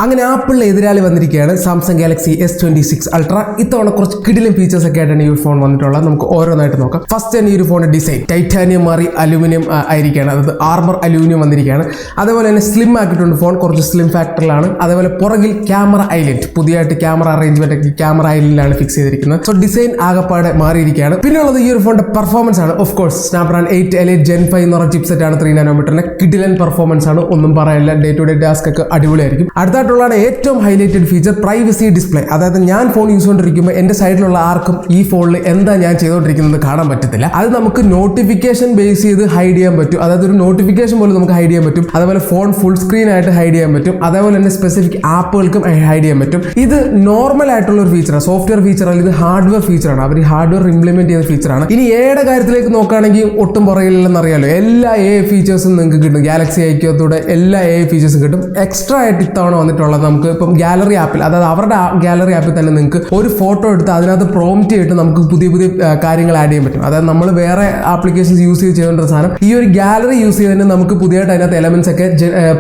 അങ്ങനെ ആപ്പിളിലെ എതിരാളി വന്നിരിക്കുകയാണ് സാംസങ് ഗാലക്സി S26 അൾട്ര. ഇത്തവണ കുറച്ച് കിടിലൻ ഫീച്ചേഴ്സ് ഒക്കെ ആയിട്ടാണ് ഈ ഒരു ഫോൺ വന്നിട്ടുള്ളത്. നമുക്ക് ഓരോന്നായിട്ട് നോക്കാം. ഫസ്റ്റ് തന്നെ ഈ ഒരു ഫോണിന്റെ ഡിസൈൻ ടൈറ്റാനിയം മാറി അലൂമിനിയം ആയിരിക്കുകയാണ്, അതായത് ആർമർ അലൂമിനിയം വന്നിരിക്കുകയാണ്. അതേപോലെ തന്നെ സ്ലിം ആക്കിയിട്ടുണ്ട് ഫോൺ, കുറച്ച് സ്ലിം ഫാക്ടറിലാണ്. അതേപോലെ പുറകിൽ ക്യാമറ ഐലൻഡ്, പുതിയതായിട്ട് ക്യാമറ അറേഞ്ച്മെന്റ് ഒക്കെ ക്യാമറ ഐലൻഡിലാണ് ഫിക്സ് ചെയ്തിരിക്കുന്നത്. സോ ഡിസൈൻ ആകപ്പാടെ മാറിയിരിക്കുകയാണ്. പിന്നെയുള്ളത് ഈ ഒരു ഫോണിന്റെ പെർഫോമൻസ് ആണ്. Of course Snapdragon 8 Elite Gen 5 എന്ന് പറഞ്ഞ ചിപ്സെറ്റ് ആണ് 3 നാനോമീറ്ററിന്റെ കിടിലൻ പെർഫോമൻസ് ആണ്, ഒന്നും പറയാനില്ല. ഡേ ടു ഡേ ടാസ്ക് ഒക്കെ അടിപൊളിയായിരിക്കും. അടുത്തായിട്ടുള്ളതാണ് ഏറ്റവും ഹൈലൈറ്റഡ് ഫീച്ചർ പ്രൈവസി ഡിസ്പ്ലേ. അതായത് ഞാൻ ഫോൺ യൂസ് ചെയ്തുകൊണ്ടിരിക്കുമ്പോൾ എന്റെ സൈഡിലുള്ള ആർക്കും ഈ ഫോണിൽ എന്താ ഞാൻ ചെയ്തുകൊണ്ടിരിക്കുന്നത് കാണാൻ പറ്റത്തില്ല. അത് നമുക്ക് നോട്ടിഫിക്കേഷൻ ബേസ് ചെയ്ത് ഹൈഡ് ചെയ്യാൻ പറ്റും. അതായത് ഒരു നോട്ടിഫിക്കേഷൻ പോലും നമുക്ക് ഹൈഡ് ചെയ്യാൻ പറ്റും. അതേപോലെ ഫോൺ ഫുൾ സ്ക്രീൻ ആയിട്ട് ഹൈഡ് ചെയ്യാൻ പറ്റും. അതേപോലെ തന്നെ സ്പെസിഫിക് ആപ്പുകൾക്കും ഹൈഡ് ചെയ്യാൻ പറ്റും. ഇത് നോർമൽ ആയിട്ടുള്ള ഒരു ഫീച്ചറാണ്, സോഫ്റ്റ്വെയർ ഫീച്ചർ അല്ല, ഇത് ഹാർഡ്വെയർ ഫീച്ചറാണ്. അവർ ഹാർഡ്വെയർ ഇംപ്ലിമെന്റ് ചെയ്ത ഫീച്ചറാണ്. ഇനി എയുടെ കാര്യത്തിലേക്ക് നോക്കുകയാണെങ്കിൽ ഒട്ടും പുറകില്ലെന്ന് അറിയാലോ, എല്ലാ ഫീച്ചേഴ്സും നിങ്ങൾക്ക് കിട്ടും. ഗാലക്സി ഐക്യത്തോടെ എല്ലാ ഫീച്ചേഴ്സും കിട്ടും. എക്സ്ട്രാ ആയിട്ട് ഇത്തവണ വന്നിട്ടുള്ളത് നമുക്ക് ഇപ്പം ഗാലറി ആപ്പിൽ, അതായത് അവരുടെ ഗാലറി ആപ്പിൽ തന്നെ നിങ്ങൾക്ക് ഒരു ഫോട്ടോ എടുത്ത് അതിനകത്ത് പ്രോംപ്റ്റ് ചെയ്തിട്ട് നമുക്ക് പുതിയ പുതിയ കാര്യങ്ങൾ ആഡ് ചെയ്യാൻ പറ്റും. അതായത് നമ്മൾ വേറെ ആപ്ലിക്കേഷൻസ് യൂസ് ചെയ്തുകൊണ്ടിരുന്ന സാധനം ഈ ഒരു ഗാലറി യൂസ് ചെയ്തതിന് നമുക്ക് പുതിയതായിട്ട് അതിനകത്ത് എലമെന്റ്സ് ഒക്കെ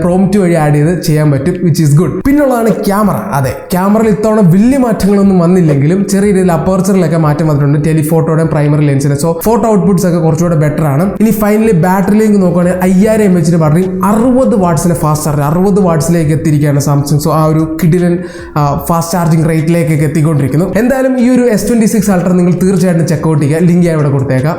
പ്രോംപ്റ്റ് വഴി ആഡ് ചെയ്ത് ചെയ്യാൻ പറ്റും, വിച്ച് ഈസ് ഗുഡ്. പിന്നുള്ളതാണ് ക്യാമറ. അതെ, ക്യാമറയിൽ ഇത്തവണ വലിയ മാറ്റങ്ങളൊന്നും വന്നില്ലെങ്കിലും ചെറിയ രീതിയിൽ അപ്പർച്ചറിലൊക്കെ മാറ്റം വന്നിട്ടുണ്ട്, ടെലിഫോട്ടോയുടെ പ്രൈമറി ലെൻസിന്. സോ ഫോട്ടോ ഔട്ട്പുട്ട്സ് ഒക്കെ കുറച്ചുകൂടെ ബെറ്റർ ആണ്. ഇനി ഫൈനലി ബാറ്ററിയിലേക്ക് നോക്കുകയാണെങ്കിൽ 5000 mAh ബാറ്ററി, 60 വാട്ട്സിന്റെ ഫാസ്റ്റ് ചാർജ്, 60 വാട്ട്സിലേക്ക് എത്തിയിരിക്കുകയാണ് സാംസങ്. സോ ആ ഒരു കിടിലൻ ഫാസ്റ്റ് ചാർജിങ് റേറ്റിലേക്കൊക്കെ എത്തിക്കൊണ്ടിരിക്കുന്നു. എന്തായാലും ഈ ഒരു S26 അൾട്ര നിങ്ങൾ തീർച്ചയായിട്ടും ചെക്കൗട്ട് ചെയ്യുക. ലിങ്ക് ഞാൻ ഇവിടെ കൊടുത്തേക്കാം.